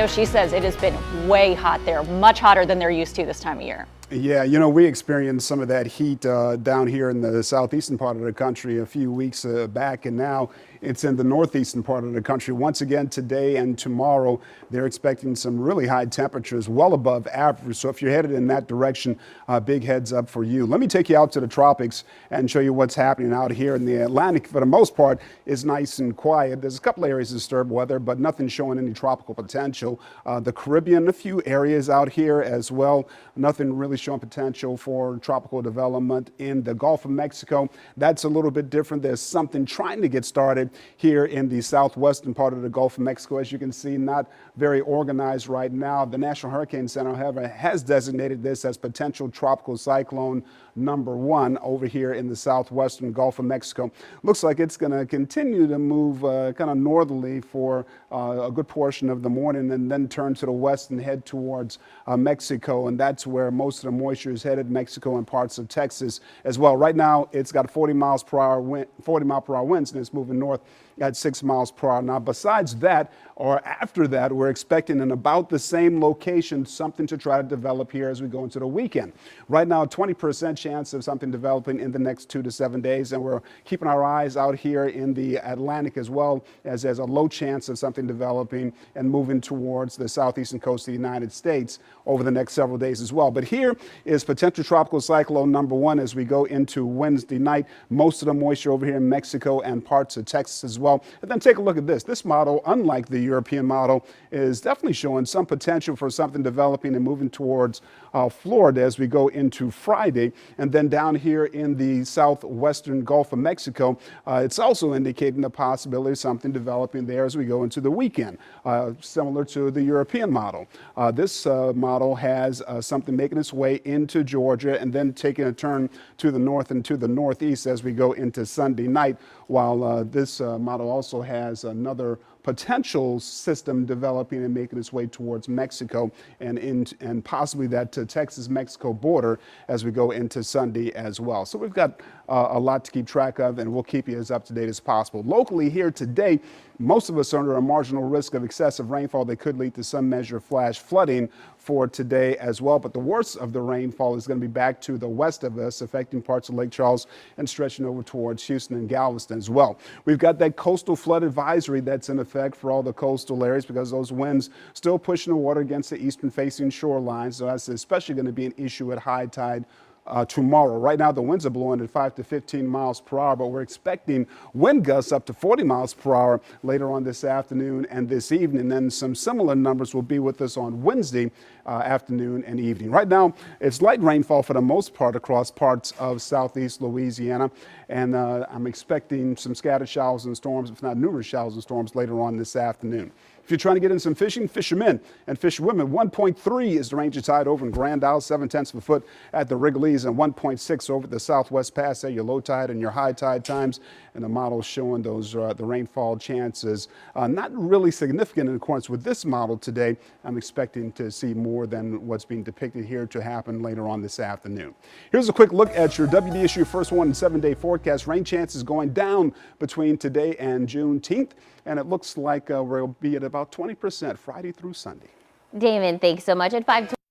know she says it has been way hot there, much hotter than they're used to this time of year. Yeah, you know, we experienced some of that heat down here in the southeastern part of the country a few weeks back, and now it's in the northeastern part of the country. Once again, today and tomorrow, they're expecting some really high temperatures, well above average. So if you're headed in that direction, big heads up for you. Let me take you out to the tropics and show you what's happening out here in the Atlantic. For the most part, is nice and quiet. There's a couple areas of disturbed weather, but nothing showing any tropical potential. The Caribbean, a few areas out here as well. Nothing really showing potential for tropical development in the Gulf of Mexico. That's a little bit different. There's something trying to get started here in the southwestern part of the Gulf of Mexico. As you can see, not very organized right now. The National Hurricane Center, however, has designated this as potential tropical cyclone #1 over here in the southwestern Gulf of Mexico. Looks like it's going to continue to move kind of northerly for a good portion of the morning and then turn to the west and head towards Mexico. And that's where most of the moisture is headed, Mexico and parts of Texas as well. Right now, it's got 40 miles per hour winds, and it's moving north at 6 miles per hour. Now, besides that, or after that, we're expecting in about the same location something to try to develop here as we go into the weekend. Right now, 20% chance of something developing in the next 2 to 7 days, and we're keeping our eyes out here in the Atlantic as well, as there's a low chance of something developing and moving towards the southeastern coast of the United States over the next several days as well. But here is potential tropical cyclone #1 as we go into Wednesday night. Most of the moisture over here in Mexico and parts of Texas as well. And then take a look at this. This model, unlike the European model, is definitely showing some potential for something developing and moving towards Florida as we go into Friday. And then down here in the southwestern Gulf of Mexico, it's also indicating the possibility of something developing there as we go into the weekend, similar to the European model. This model has something making its way into Georgia and then taking a turn to the north and to the northeast as we go into Sunday night, while this model also has another potential system developing and making its way towards Mexico and possibly that to Texas-Mexico border as we go into Sunday as well. So we've got a lot to keep track of, and we'll keep you as up to date as possible. Locally here today, most of us are under a marginal risk of excessive rainfall that could lead to some measure of flash flooding for today as well. But the worst of the rainfall is going to be back to the west of us, affecting parts of Lake Charles and stretching over towards Houston and Galveston as well. We've got that coastal flood advisory that's in effect for all the coastal areas because those winds still pushing the water against the eastern facing shoreline. So that's especially going to be an issue at high tide tomorrow. Right now, the winds are blowing at 5 to 15 miles per hour, but we're expecting wind gusts up to 40 miles per hour later on this afternoon and this evening. Then some similar numbers will be with us on Wednesday afternoon and evening. Right now, it's light rainfall for the most part across parts of southeast Louisiana, and I'm expecting some scattered showers and storms, if not numerous showers and storms later on this afternoon. If you're trying to get in some fishing, fishermen and fisherwomen, 1.3 is the range of tide over in Grand Isle, 7/10 of a foot at the Wrigley's, and 1.6 over the Southwest Pass. There, your low tide and your high tide times, and the model showing those the rainfall chances not really significant in accordance with this model today. I'm expecting to see more than what's being depicted here to happen later on this afternoon. Here's a quick look at your WDSU first 1 and 7 day forecast. Rain chances going down between today and Juneteenth, and it looks like we'll be at about 20% Friday through Sunday. Damon, thanks so much. At 5:20.